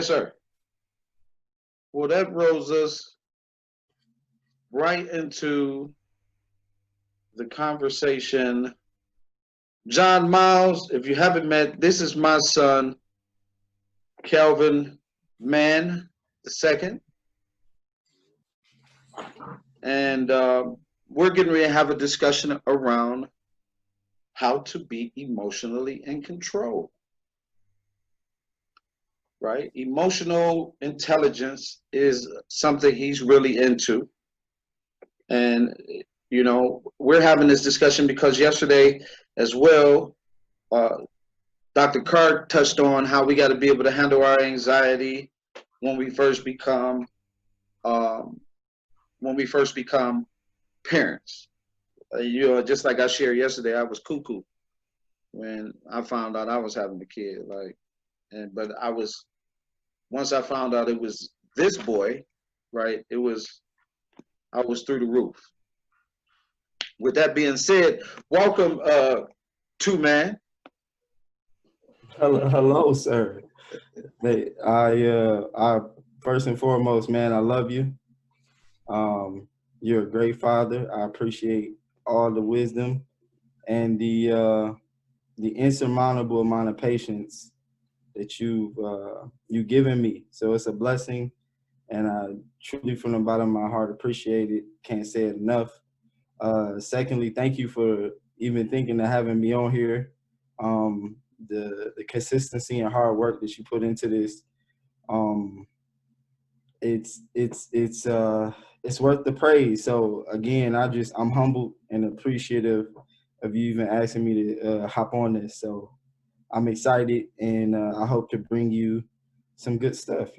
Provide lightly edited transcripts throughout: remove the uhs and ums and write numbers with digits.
Yes, sir. Well, that rolls us right into the conversation. John Miles, if you haven't met, this is my son, Calvin Mann II. And we're getting ready to have a discussion around how to be emotionally in control. Right? Emotional intelligence is something he's really into. And, you know, we're having this discussion because yesterday as well, Dr. Carr touched on how we got to be able to handle our anxiety when we first become um, parents. You know, just like I shared yesterday, I was cuckoo when I found out I was having a kid. But once I found out it was this boy, right? I was through the roof. With that being said, welcome, TooMann. Hello, sir. Hey, I first and foremost, man, I love you. You're a great father. I appreciate all the wisdom and the insurmountable amount of patience that you've given me. So it's a blessing, and I truly, from the bottom of my heart, appreciate it. Can't say it enough. Secondly, thank you for even thinking of having me on here. The consistency and hard work that you put into this, it's worth the praise. So again, I'm humbled and appreciative of you even asking me to hop on this. So I'm excited, and I hope to bring you some good stuff.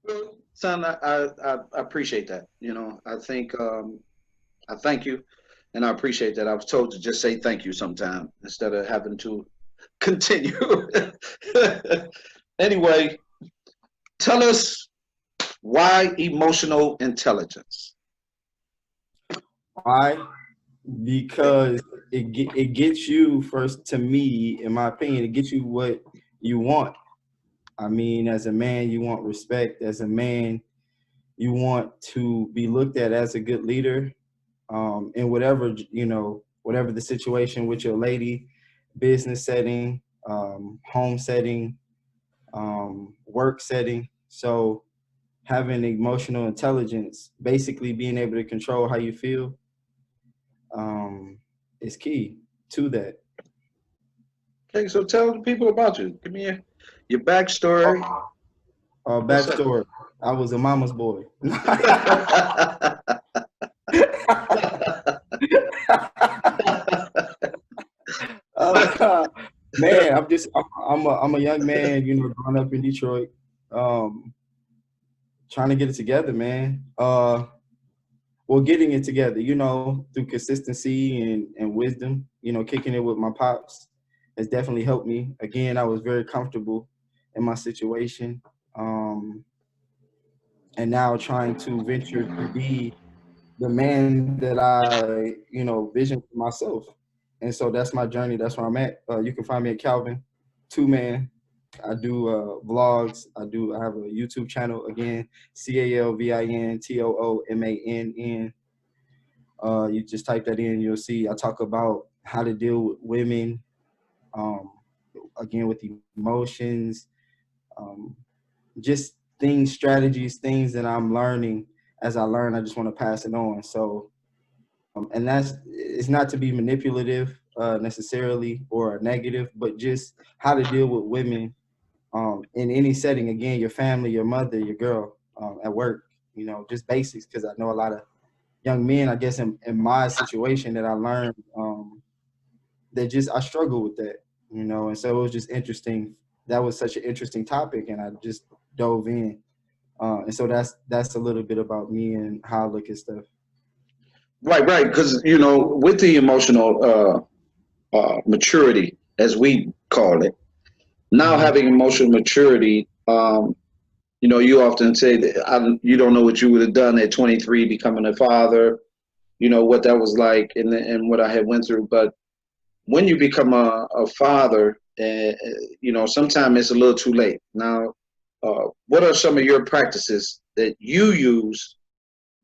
Well, son, I appreciate that. You know, I think I thank you, and I appreciate that. I was told to just say thank you sometime instead of having to continue. Anyway, tell us why emotional intelligence. Why? Because it gets you first. To me, in my opinion, it gets you what you want. I mean, as a man, you want respect. As a man, you want to be looked at as a good leader. In whatever the situation with your lady, business setting, home setting, work setting. So having emotional intelligence, basically being able to control how you feel, is key to that. Okay, so tell the people about you. Give me your backstory. What's up? Backstory: I was a mama's boy. Man, I'm a young man, growing up in Detroit, um, trying to get it together, man. Well, getting it together, through consistency and wisdom, kicking it with my pops has definitely helped me. Again, I was very comfortable in my situation, and now trying to venture to be the man that I, vision for myself. And so that's my journey. That's where I'm at. You can find me at CalvinTooMann. I do vlogs. I have a YouTube channel, again, CalvinTooMann. You just type that in, you'll see I talk about how to deal with women, um, again, with emotions, um, just things, strategies, things that I'm learning. As I learn, I just want to pass it on. So, and it's not to be manipulative necessarily or negative, but just how to deal with women in any setting. Again, your family, your mother, your girl, at work, just basics. Because I know a lot of young men, I guess, in my situation that I learned, I struggle with that, and so it was just interesting. That was such an interesting topic, and I just dove in. And so that's a little bit about me and how I look at stuff. Right. Because with the emotional maturity, as we call it, now Mm-hmm. having emotional maturity, you often say that you don't know what you would have done at 23, becoming a father. What that was like, and what I had went through. But when you become a father, sometimes it's a little too late. Now, what are some of your practices that you use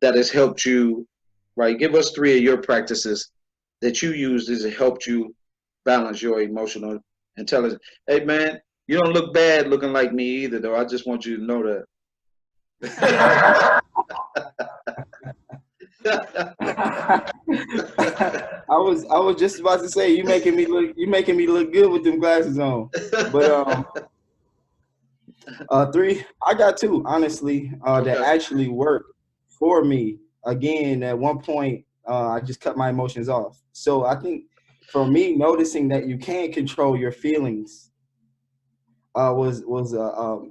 that has helped you, right? Give us three of your practices that you use that has helped you balance your emotional intelligence. Hey, man, you don't look bad looking like me either, though. I just want you to know that. I was just about to say you making me look good with them glasses on. But three, I got two, honestly, that Okay. actually work for me. Again, at one point, I just cut my emotions off. So I think for me, noticing that you can't control your feelings was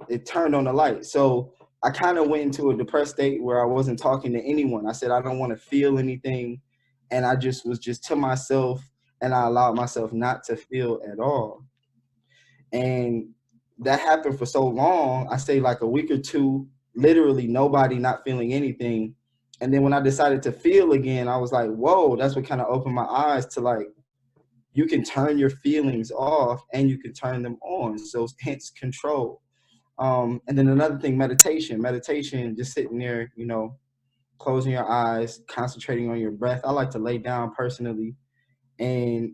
it turned on the light. So I kind of went into a depressed state where I wasn't talking to anyone. I said I don't want to feel anything, and I just was just to myself, and I allowed myself not to feel at all. And that happened for so long. I say like a week or two, literally nobody not feeling anything. And then when I decided to feel again, I was like, whoa, that's what kind of opened my eyes to like, you can turn your feelings off and you can turn them on. So hence control. And then another thing, meditation, just sitting there, closing your eyes, concentrating on your breath. I like to lay down personally and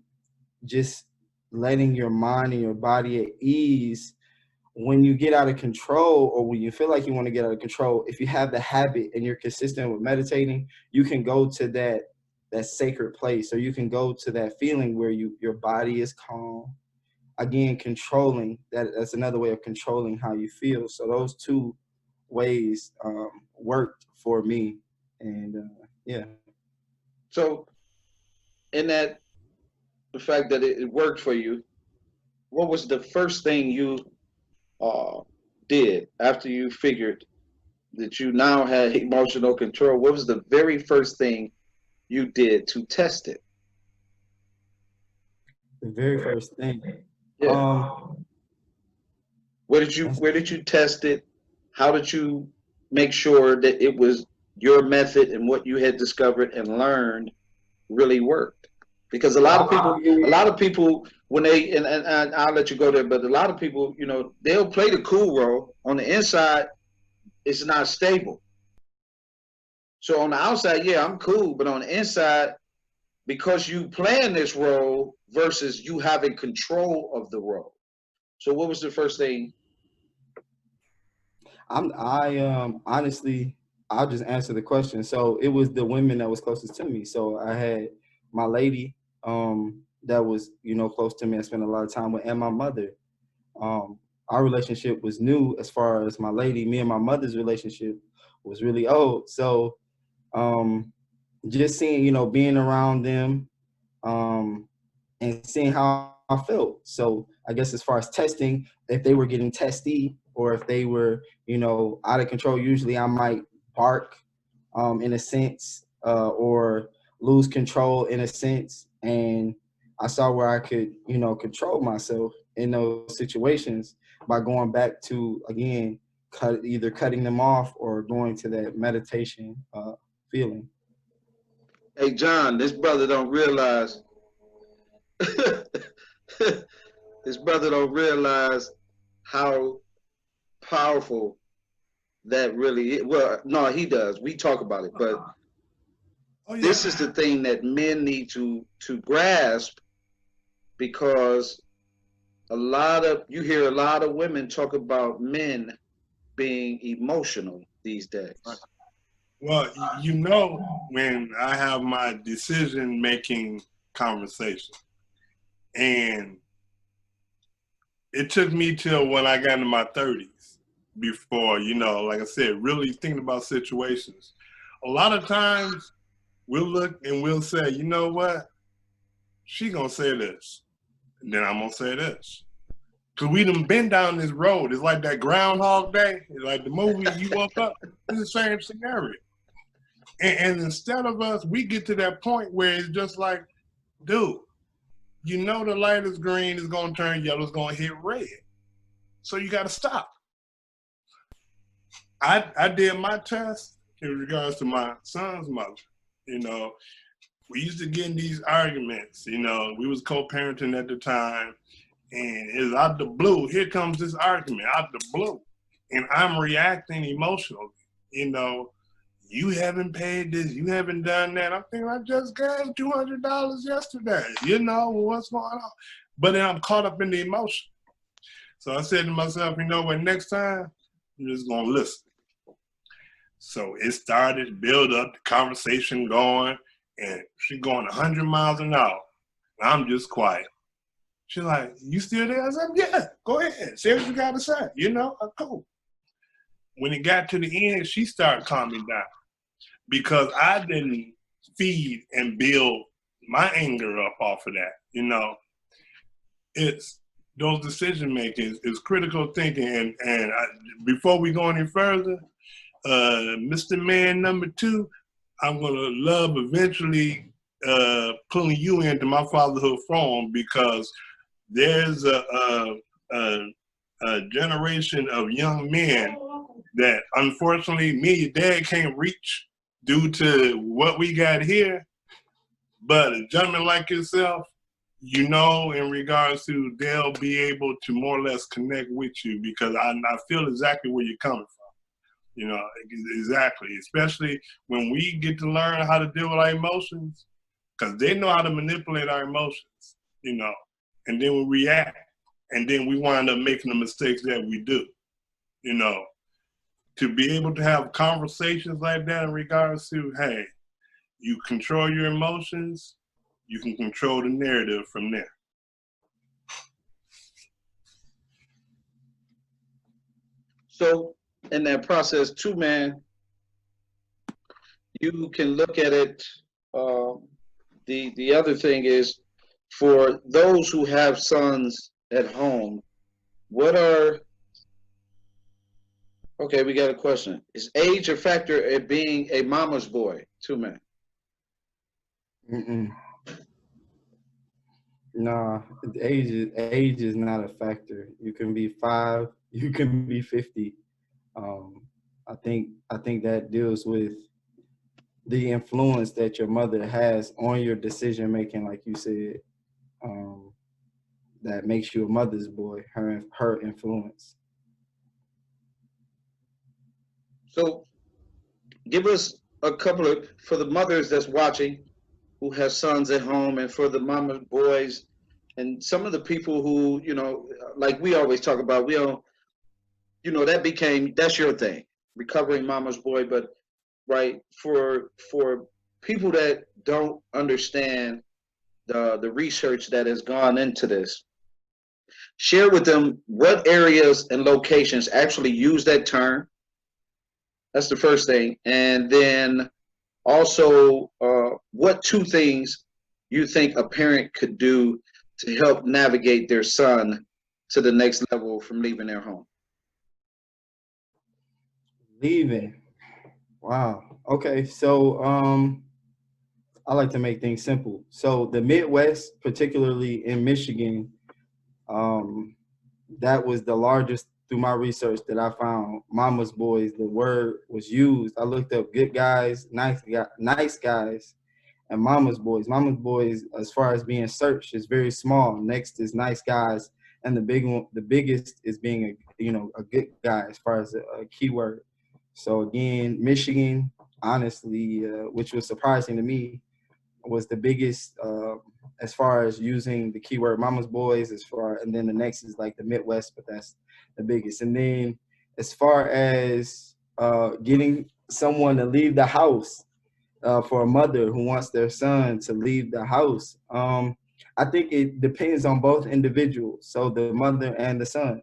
just letting your mind and your body at ease. When you get out of control or when you feel like you want to get out of control, if you have the habit and you're consistent with meditating, you can go to that sacred place, or you can go to that feeling where your body is calm. Again, controlling that's another way of controlling how you feel. So those two ways worked for me, and yeah. So, in that, the fact that it worked for you, what was the first thing you uh, did after you figured that you now had emotional control? What was the very first thing you did to test it? The very first thing, Yeah. um, Where did you test it? How did you make sure that it was your method and what you had discovered and learned really worked? Because a lot of people, when they, and I'll let you go there, but a lot of people, they'll play the cool role. On the inside, it's not stable. So on the outside, yeah, I'm cool, but on the inside, because you playing this role versus you having control of the role. So what was the first thing? I honestly, I'll just answer the question. So it was the women that was closest to me. So I had my lady that was, close to me. I spent a lot of time with, and my mother. Our relationship was new as far as my lady. Me and my mother's relationship was really old. So um just seeing, being around them, um and seeing how I felt. So I guess as far as testing, if they were getting testy or if they were, out of control, usually I might bark in a sense, or lose control in a sense. And I saw where I could, control myself in those situations by going back to, again, either cutting them off or going to that meditation feeling. Hey John, this brother don't realize this brother don't realize how powerful that really is. Well, no, he does. We talk about it, but Oh yeah. this is the thing that men need to grasp, because you hear a lot of women talk about men being emotional these Right. days. Well, when I have my decision making conversation, and it took me till when I got into my 30s before, like I said, really thinking about situations. A lot of times we'll look and we'll say, you know what? She gonna say this, and then I'm gonna say this. Cause we done been down this road. It's like that Groundhog Day. It's like the movie you woke up. It's the same scenario. And instead of us, we get to that point where it's just like, dude, the light is green, is gonna turn yellow, is gonna hit red. So you gotta stop. I did my test in regards to my son's mother. You know, we used to get in these arguments, we was co-parenting at the time, and it's out the blue. Here comes this argument out the blue. and I'm reacting emotionally. You know, you haven't paid this, you haven't done that. I'm thinking I just gave $200 yesterday. You know, what's going on? But then I'm caught up in the emotion. So I said to myself, you know what, next time, I'm just gonna listen. So it started, build up, the conversation going, and she going 100 miles an hour. And I'm just quiet. She's like, you still there? I said, yeah, go ahead. Say what you got to say. You know, cool. When it got to the end, she started calming down because I didn't feed and build my anger up off of that. You know, it's those decision makings is critical thinking. And before we go any further, Mr. Man number 2, I'm gonna love eventually pulling you into my fatherhood forum because there's a generation of young men that unfortunately me and your dad can't reach due to what we got here. But a gentleman like yourself, you know, in regards to they'll be able to more or less connect with you because I feel exactly where you're coming from. You know, exactly, especially when we get to learn how to deal with our emotions because they know how to manipulate our emotions, you know, and then we react and then we wind up making the mistakes that we do, you know. To be able to have conversations like that in regards to, hey, you control your emotions, you can control the narrative from there. So in that process, too, man, you can look at it. The other thing is, for those who have sons at home, what are okay? We got a question. Is age a factor at being a mama's boy, too, man? Mm-mm. Nah, age is not a factor. You can be 5, you can be 50. Um, I think that deals with the influence that your mother has on your decision making, like you said. Um, that makes you a mother's boy. Her influence. So give us a couple of for the mothers that's watching who have sons at home, and for the mama boys, and some of the people who like we always talk about. We don't, that's your thing, recovering mama's boy, but right for people that don't understand the research that has gone into this, share with them what areas and locations actually use that term. That's the first thing. And then also, what 2 things you think a parent could do to help navigate their son to the next level from leaving their home? Leaving. Wow. Okay. So I like to make things simple. So the Midwest, particularly in Michigan, um, that was the largest through my research that I found. Mama's boys, the word was used. I looked up good guys, nice guys, and mama's boys. Mama's boys, as far as being searched, is very small. Next is nice guys, and the biggest is being a good guy as far as a keyword. So again, Michigan, honestly, which was surprising to me, was the biggest as far as using the keyword mama's boys, and then the next is like the Midwest, but that's the biggest. And then as far as getting someone to leave the house, for a mother who wants their son to leave the house, I think it depends on both individuals. So the mother and the son.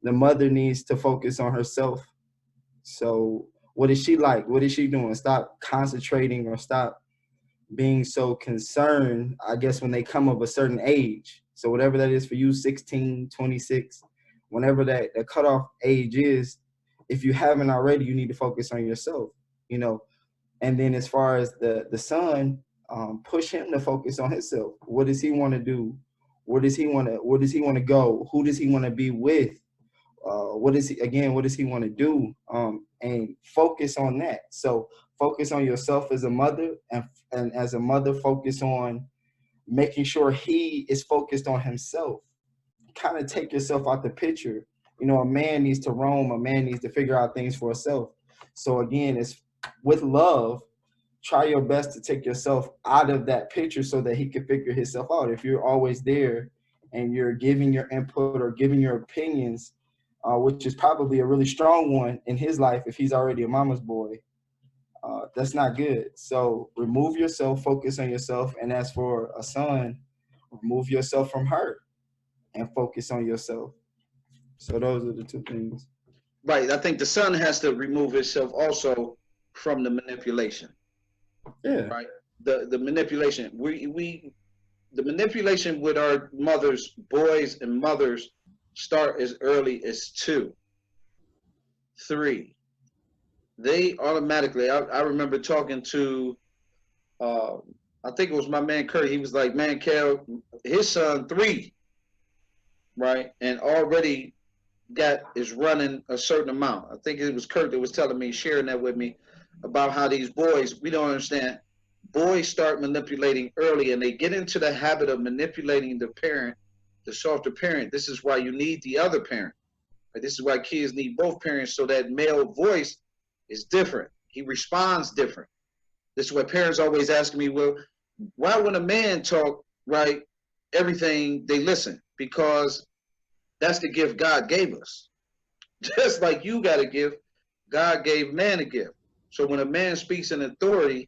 The mother needs to focus on herself. So what is she like? What is she doing? Stop concentrating or stop being so concerned, I guess, when they come of a certain age. So whatever that is for you, 16, 26, whenever that cutoff age is, if you haven't already, you need to focus on yourself, you know. And then as far as the son, push him to focus on himself. What does he want to do? Where does he want to go? Who does he want to be with? What does he want to do? And focus on that. So focus on yourself as a mother, and as a mother, focus on making sure he is focused on himself. Kind of take yourself out the picture You know, a man needs to roam. A man needs to figure out things for himself. So again, it's with love. Try your best to take yourself out of that picture so that he can figure himself out. If you're always there and you're giving your input or giving your opinions, which is probably a really strong one in his life if he's already a mama's boy, that's not good. So remove yourself, focus on yourself. And as for a son, remove yourself from her and focus on yourself. So those are the two things. Right. I think the son has to remove himself also from the manipulation. Yeah. Right. The manipulation. The manipulation with our mothers, boys and mothers, start as early as 2, 3. They automatically. I remember talking to, I think it was my man Kurt. He was like, "Man, Cal, his son 3, right, and already is running a certain amount." I think it was Kurt that was telling me, sharing that with me, about how these boys, we don't understand. Boys start manipulating early, and they get into the habit of manipulating the parent, the softer parent. This is why you need the other parent. Right? This is why kids need both parents, so that male voice is different. He responds different. This is why parents always ask me, well, why when a man talk, right, everything they listen? Because that's the gift God gave us. Just like you got a gift, God gave man a gift. So when a man speaks in authority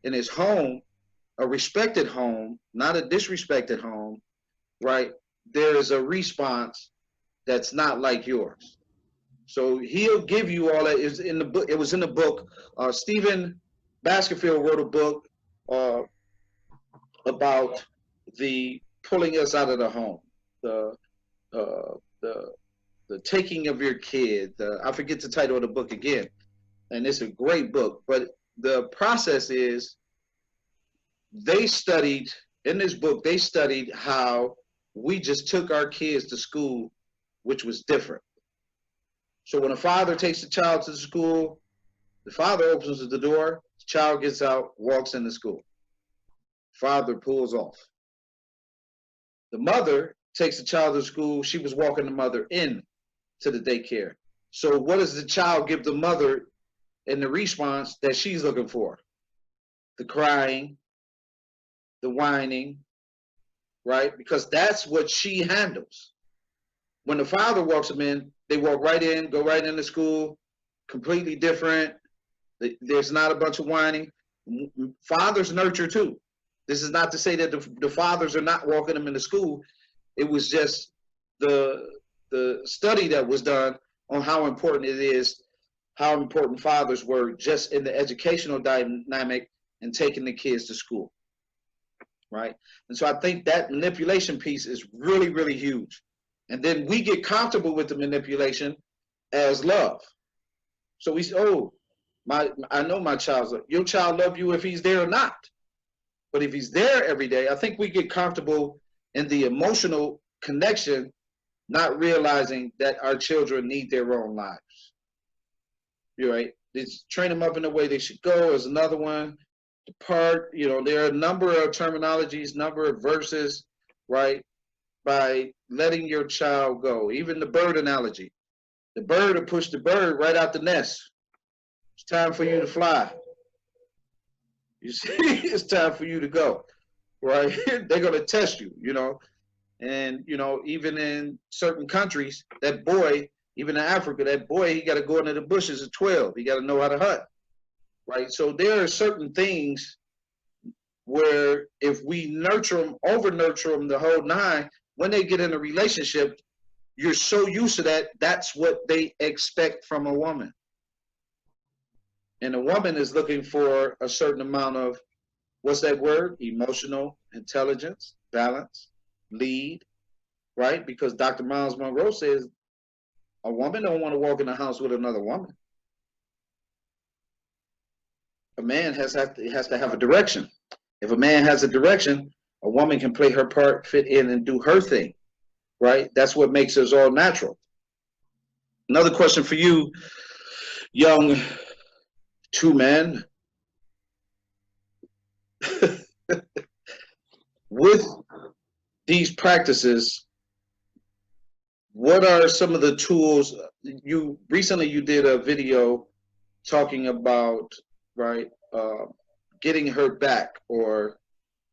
in his home, a respected home, not a disrespected home, right, there is a response that's not like yours. So he'll give you all that. Is in the book. It was in the book. Stephen Baskerville wrote a book uh, about the pulling us out of the home, the uh, the the taking of your kid. I forget the title of the book again, and it's a great book. But the process is they studied in this book. They studied how we just took our kids to school, which was different. So when a father takes the child to the school, the father opens the door, the child gets out, walks into school. Father pulls off. The mother takes the child to school. She was walking the mother in to the daycare. So what does the child give the mother in the response that she's looking for? The crying, the whining, right? Because that's what she handles. When the father walks them in, they walk right in, go right into school, completely different. There's not a bunch of whining. Fathers nurture too. This is not to say that the fathers are not walking them into school. It was just the study that was done on how important it is, how important fathers were just in the educational dynamic and taking the kids to school, right? And so I think that manipulation piece is really, really huge. And then we get comfortable with the manipulation as love. So we say, oh, I know my child's love. Your child love you if he's there or not. But if he's there every day, I think we get comfortable in the emotional connection, not realizing that our children need their own lives. You're right. It's train them up in the way they should go is another one. Depart, there are a number of terminologies, number of verses, right? By letting your child go. Even the bird analogy. The bird will push the bird right out the nest. It's time for you to fly. You see, it's time for you to go, right? They're going to test you, And, even in certain countries, that boy, even in Africa, that boy, he got to go into the bushes at 12. He got to know how to hunt, right? So there are certain things where if we nurture them, over nurture them the whole nine, when they get in a relationship, you're so used to that, that's what they expect from a woman. And a woman is looking for a certain amount of, what's that word? Emotional intelligence, balance, lead, right? Because Dr. Miles Monroe says a woman don't want to walk in the house with another woman. A man has to have a direction. If a man has a direction, a woman can play her part, fit in, and do her thing, right? That's what makes us all natural. Another question for you, young two-man. With these practices, what are some of the tools you recently you did a video talking about, right? Getting her back, or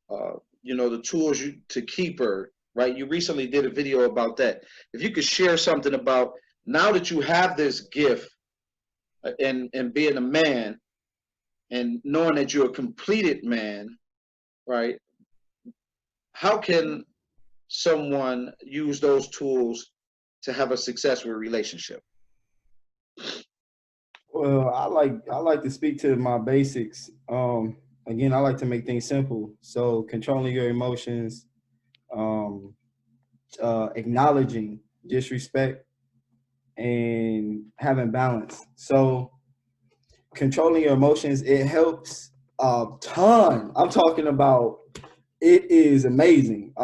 the tools to keep her, right? You recently did a video about that. If you could share something about, now that you have this gift, and being a man and knowing that you're a completed man, right? How can someone use those tools to have a successful relationship? Well, I like to speak to my basics. Again, I like to make things simple. So controlling your emotions, um, acknowledging disrespect, and having balance. So controlling your emotions, it helps a ton. I'm talking about, it is amazing.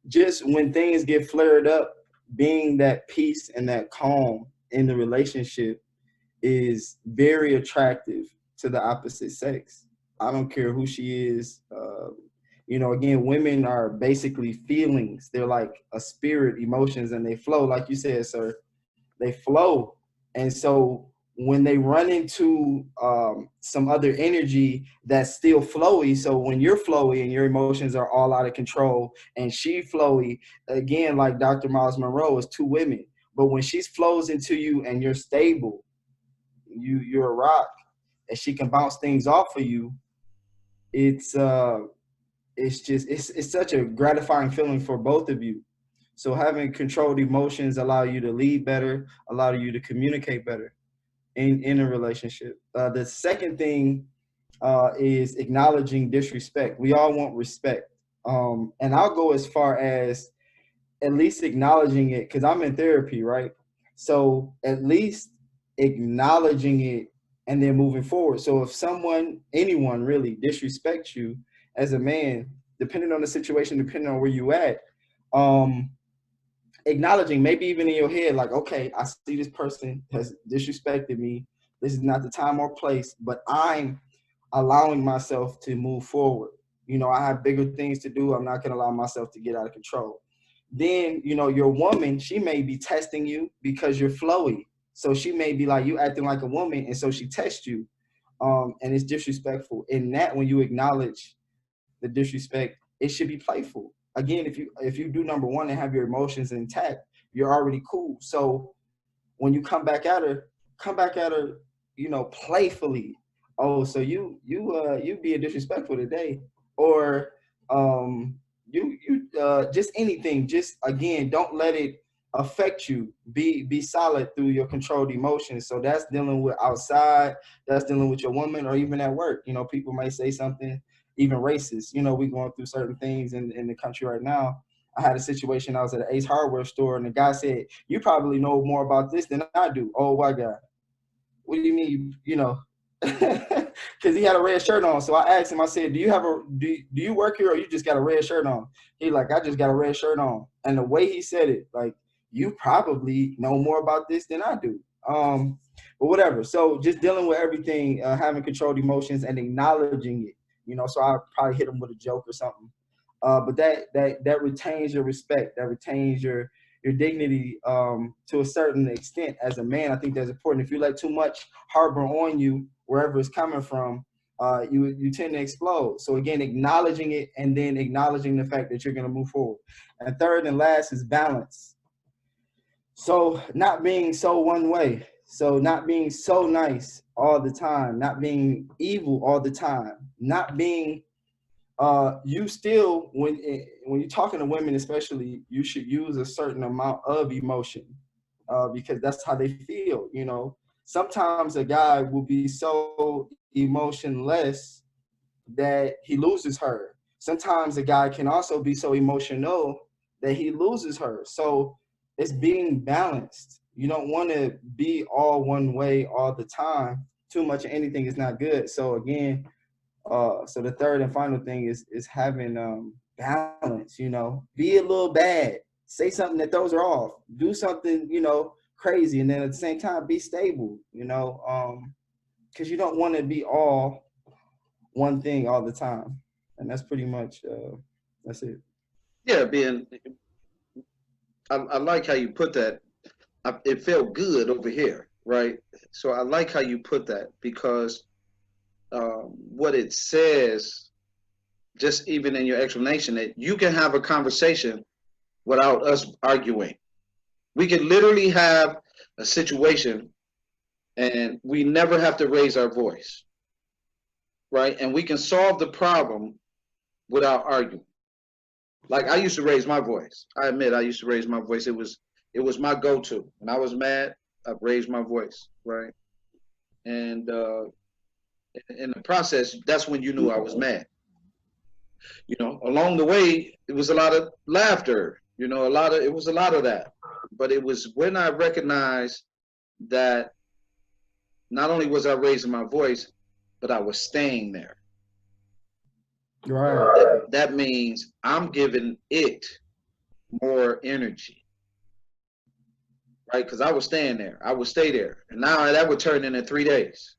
Just when things get flared up, being that peace and that calm in the relationship is very attractive to the opposite sex. I don't care who she is. Again, women are basically feelings. They're like a spirit, emotions, and they flow. Like you said, sir, they flow. And so when they run into some other energy that's still flowy, so when you're flowy and your emotions are all out of control and she flowy, again, like Dr. Miles Monroe, is two women. But when she flows into you and you're stable, you're a rock, and she can bounce things off of you, it's such a gratifying feeling for both of you. So having controlled emotions allow you to lead better, allow you to communicate better in a relationship. The second thing is acknowledging disrespect. We all want respect. And I'll go as far as at least acknowledging it, because I'm in therapy, right? So at least acknowledging it and then moving forward. So if anyone really disrespects you as a man, depending on the situation, depending on where you at, um, acknowledging, maybe even in your head, like, okay, I see this person has disrespected me. This is not the time or place, but I'm allowing myself to move forward. I have bigger things to do. I'm not going to allow myself to get out of control. Then, your woman, she may be testing you because you're flowy. So she may be like, you acting like a woman. And so she tests you. And it's disrespectful. And that, when you acknowledge the disrespect, it should be playful. Again, if you do number one and have your emotions intact, you're already cool. So when you come back at her, playfully. Oh, so you being disrespectful today, or just anything. Just, again, don't let it affect you. Be solid through your controlled emotions. So that's dealing with outside. That's dealing with your woman, or even at work. People might say something, even racist. We're going through certain things in the country right now. I had a situation. I was at an Ace Hardware store, and the guy said, "You probably know more about this than I do." Oh, white guy. What do you mean? Because he had a red shirt on. So I asked him. I said, do you work here, or you just got a red shirt on? He like, I just got a red shirt on. And the way he said it, like, you probably know more about this than I do. But whatever. So just dealing with everything, having controlled emotions and acknowledging it. So I probably hit him with a joke or something. But that retains your respect. That retains your dignity to a certain extent as a man. I think that's important. If you let too much harbor on you, wherever it's coming from, you tend to explode. So again, acknowledging it, and then acknowledging the fact that you're going to move forward. And third and last is balance. So not being so one way. So not being so nice all the time, not being evil all the time, not being you still, when you're talking to women especially, you should use a certain amount of emotion, because that's how they feel. Sometimes a guy will be so emotionless that he loses her. Sometimes a guy can also be so emotional that he loses her. So it's being balanced. You don't want to be all one way all the time. Too much of anything is not good. So again, so the third and final thing is having balance. Be a little bad, say something that throws her off, do something crazy, and then at the same time be stable. Because you don't want to be all one thing all the time, and that's pretty much that's it. Yeah, being I like how you put that. It felt good over here, right? So I like how you put that because what it says, just even in your explanation, that you can have a conversation without us arguing. We can literally have a situation and we never have to raise our voice, right? And we can solve the problem without arguing. Like I used to raise my voice. I admit I used to raise my voice. It was my go-to. When I was mad, I raised my voice, right? And in the process, that's when you knew I was mad. Along the way, it was a lot of laughter. It was a lot of that. But it was when I recognized that not only was I raising my voice, but I was staying there. Right. That means I'm giving it more energy, right? Because I was staying there. I would stay there. And now that would turn into 3 days,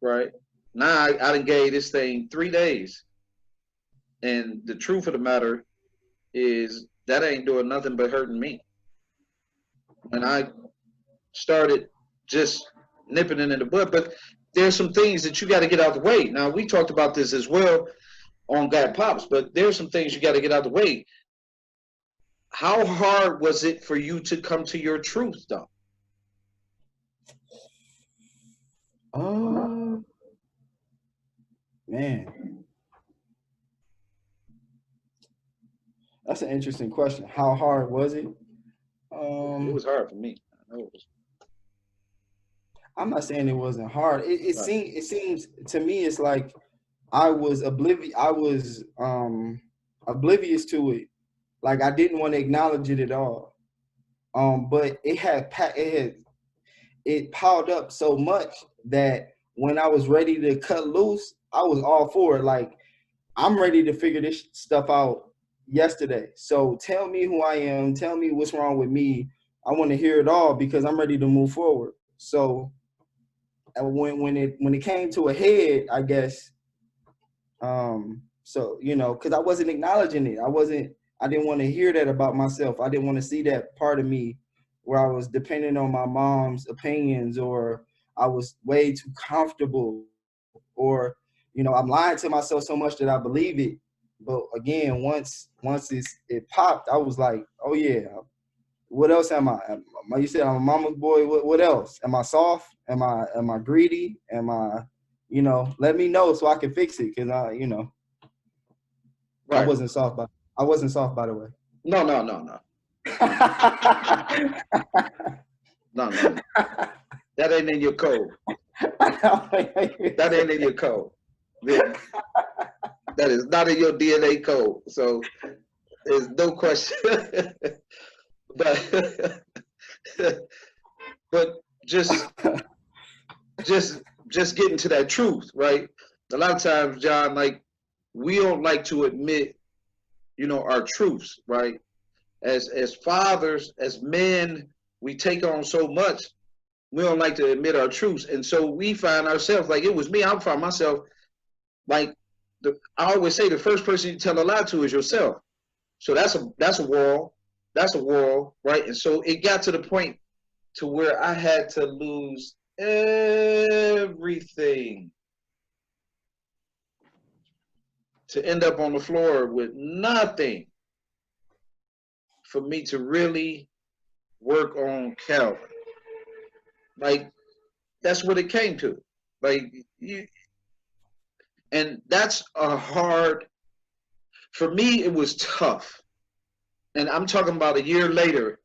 right? Now I done gave this thing 3 days. And the truth of the matter is that ain't doing nothing but hurting me. And I started just nipping it in the bud. But there's some things that you got to get out the way. Now, we talked about this as well on Got Pops, but there's some things you got to get out the way. How hard was it for you to come to your truth, though? Man, that's an interesting question. How hard was it? It was hard for me. I know it was. I'm not saying it wasn't hard. It Right. seems to me it's like I was oblivious to it. Like I didn't want to acknowledge it at all. But it piled up so much that when I was ready to cut loose, I was all for it. Like I'm ready to figure this stuff out yesterday. So tell me who I am. Tell me what's wrong with me. I want to hear it all because I'm ready to move forward. So when it came to a head, I guess, because I wasn't acknowledging it. I didn't want to hear that about myself. I didn't want to see that part of me where I was depending on my mom's opinions, or I was way too comfortable, or I'm lying to myself so much that I believe it. But again, once it popped, I was like, oh yeah, what else am I? You said I'm a mama's boy. What else? Am I soft? Am I greedy? Am I, let me know so I can fix it. Cause Right. I wasn't soft, by the way. No. No. That ain't in your code. That ain't in your code. That is not in your DNA code. So there's no question. but just getting to that truth, right? A lot of times, John, like we don't like to admit, our truths, right? As fathers, as men, we take on so much. We don't like to admit our truths, and so we find ourselves like it was me. I find myself like I always say the first person you tell a lie to is yourself. So that's a wall. That's a wall, right? And so it got to the point to where I had to lose everything to end up on the floor with nothing for me to really work on Calvin. Like that's what it came to. Like and that's a hard. For me, it was tough. And I'm talking about a year later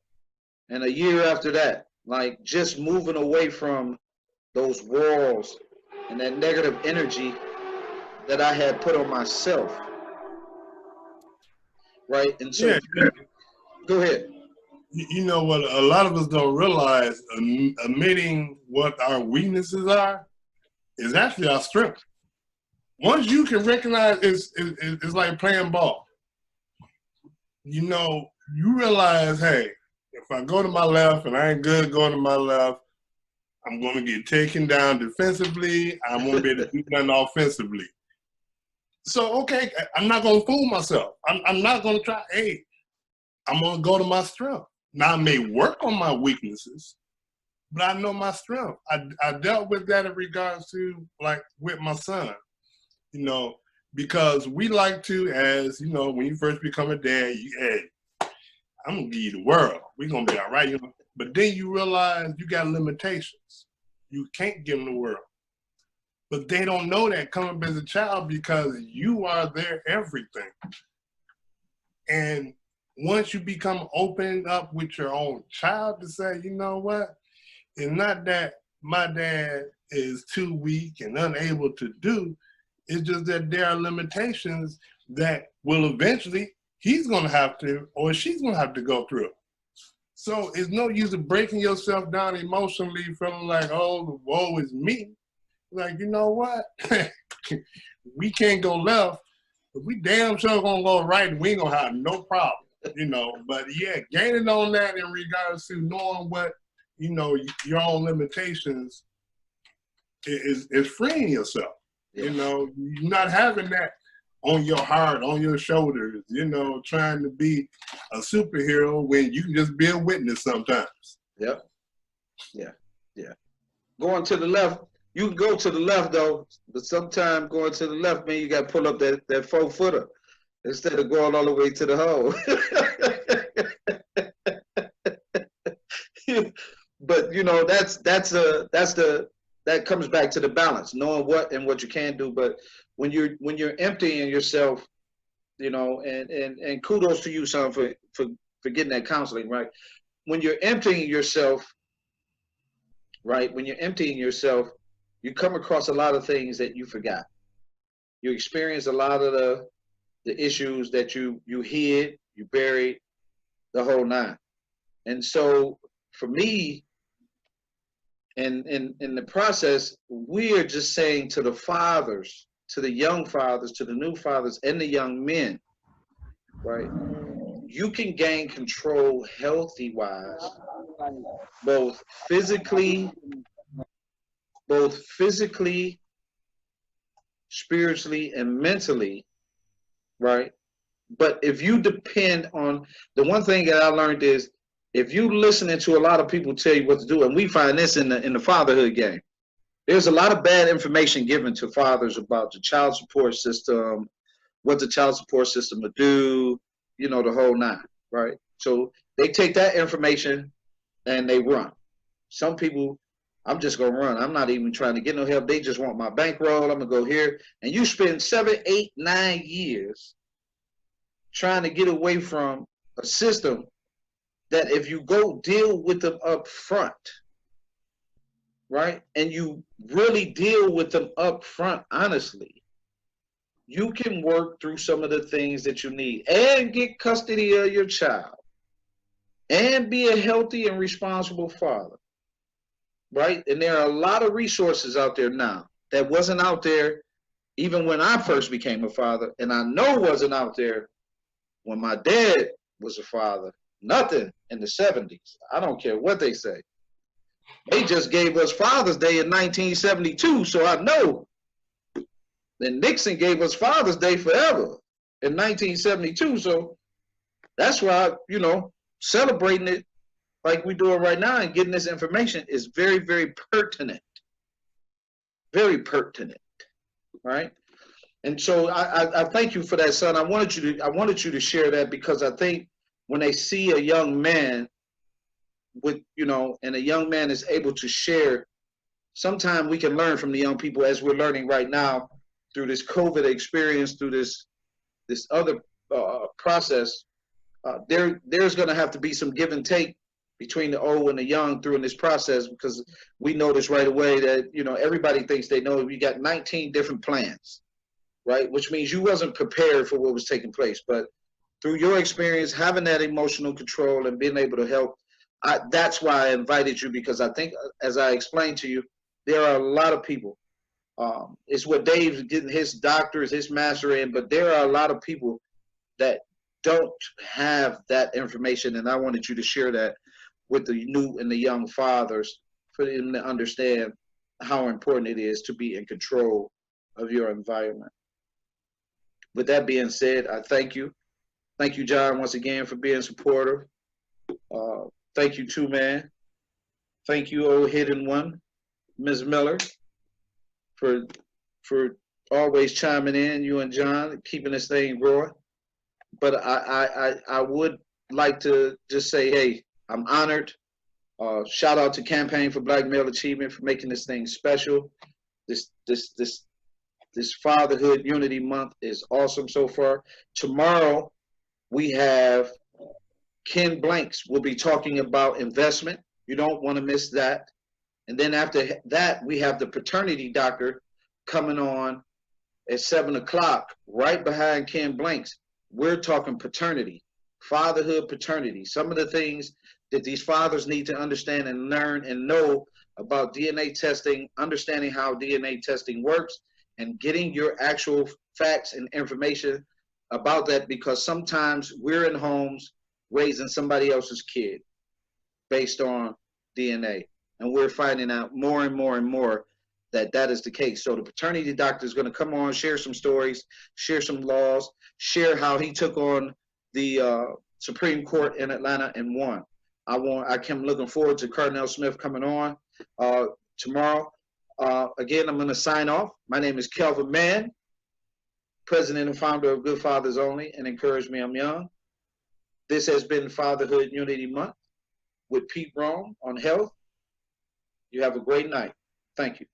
and a year after that, like just moving away from those walls and that negative energy that I had put on myself. Right? And so, Yeah. go ahead. You know what? A lot of us don't realize admitting what our weaknesses are is actually our strength. Once you can recognize it's like playing ball. You realize, hey, if I go to my left and I ain't good going to my left, I'm going to get taken down defensively. I won't be able to do nothing offensively. So, okay, I'm not going to fool myself. I'm not going to try, hey, I'm gonna go to my strength. Now I may work on my weaknesses, but I know my strength. I dealt with that in regards to, like, with my son, you know, because we like to, as you know, when you first become a dad, hey, I'm gonna give you the world. We're gonna be all right, you know. But then you realize you got limitations. You can't give them the world. But they don't know that coming up as a child because you are their everything. And once you become opened up with your own child to say, you know what, it's not that my dad is too weak and unable to do, it's just that there are limitations that will eventually he's gonna have to, or she's gonna have to go through. So it's no use of breaking yourself down emotionally, feeling like, oh, the woe is me. Like, you know what? We can't go left, but we damn sure gonna go right, and we ain't gonna have no problem, you know. But yeah, gaining on that in regards to knowing what, you know, your own limitations is freeing yourself. Yeah. You know, you're not having that on your heart, on your shoulders, you know, trying to be a superhero when you can just be a witness sometimes. Yep. Yeah. Yeah. Going to the left, you can go to the left though, but sometimes going to the left, man, you got to pull up that 4-footer instead of going all the way to the hole. But you know, that comes back to the balance, knowing what and what you can do. But when you're emptying yourself, you know, and kudos to you, son, for getting that counseling, right? When you're emptying yourself, right? When you're emptying yourself, you come across a lot of things that you forgot. You experience a lot of the issues that you hid, you buried, the whole nine. And so for me, in the process, we are just saying to the fathers, to the young fathers, to the new fathers, and the young men, right? You can gain control healthy-wise, both physically, spiritually, and mentally, right? But if you depend on, the one thing that I learned is, if you listening to a lot of people tell you what to do, and we find this in the fatherhood game, there's a lot of bad information given to fathers about the child support system, what the child support system will do, you know, the whole nine, right? So they take that information and they run. Some people, I'm just gonna run. I'm not even trying to get no help. They just want my bankroll. I'm gonna go here. And you spend 7, 8, 9 years trying to get away from a system that if you go deal with them up front, right, and you really deal with them up front honestly, you can work through some of the things that you need and get custody of your child and be a healthy and responsible father, right? And there are a lot of resources out there now that wasn't out there even when I first became a father, and I know wasn't out there when my dad was a father. Nothing in the 70s. I don't care what they say. They just gave us Father's Day in 1972, so I know. Then Nixon gave us Father's Day forever in 1972, so that's why, you know, celebrating it like we're doing right now and getting this information is very, very pertinent. Very pertinent, right? And so I thank you for that, son. I wanted you to share that, because I think when they see a young man with, you know, and a young man is able to share, sometimes we can learn from the young people, as we're learning right now through this COVID experience, through this other process. There's going to have to be some give and take between the old and the young through in this process, because we notice right away that, you know, everybody thinks they know. We got 19 different plans, right? Which means you wasn't prepared for what was taking place. But through your experience, having that emotional control and being able to help, that's why I invited you, because I think, as I explained to you, there are a lot of people. It's what Dave's getting his doctorate, his master in, but there are a lot of people that don't have that information, and I wanted you to share that with the new and the young fathers, for them to understand how important it is to be in control of your environment. With that being said, I thank you. Thank you, John, once again for being supportive. Thank you, TooMann. Thank you, old hidden one, Ms. Miller, for always chiming in. You and John keeping this thing growing. But I would like to just say, hey, I'm honored. Shout out to Campaign for Black Male Achievement for making this thing special. This Fatherhood Unity Month is awesome so far. Tomorrow we have Ken Blanks will be talking about investment. You don't want to miss that. And then after that, we have the paternity doctor coming on at 7 o'clock, right behind Ken Blanks. We're talking paternity, fatherhood, paternity. Some of the things that these fathers need to understand and learn and know about DNA testing, understanding how DNA testing works, and getting your actual facts and information about that, because sometimes we're in homes raising somebody else's kid based on DNA. And we're finding out more and more and more that that is the case. So the paternity doctor is going to come on, share some stories, share some laws, share how he took on the Supreme Court in Atlanta and won. I'm looking forward to Cardinal Smith coming on tomorrow. Again, I'm going to sign off. My name is CalvinTooMann, president and founder of Good Fathers Only and Encourage Me I'm Young. This has been Fatherhood Unity Month with Pete Rome on health. You have a great night. Thank you.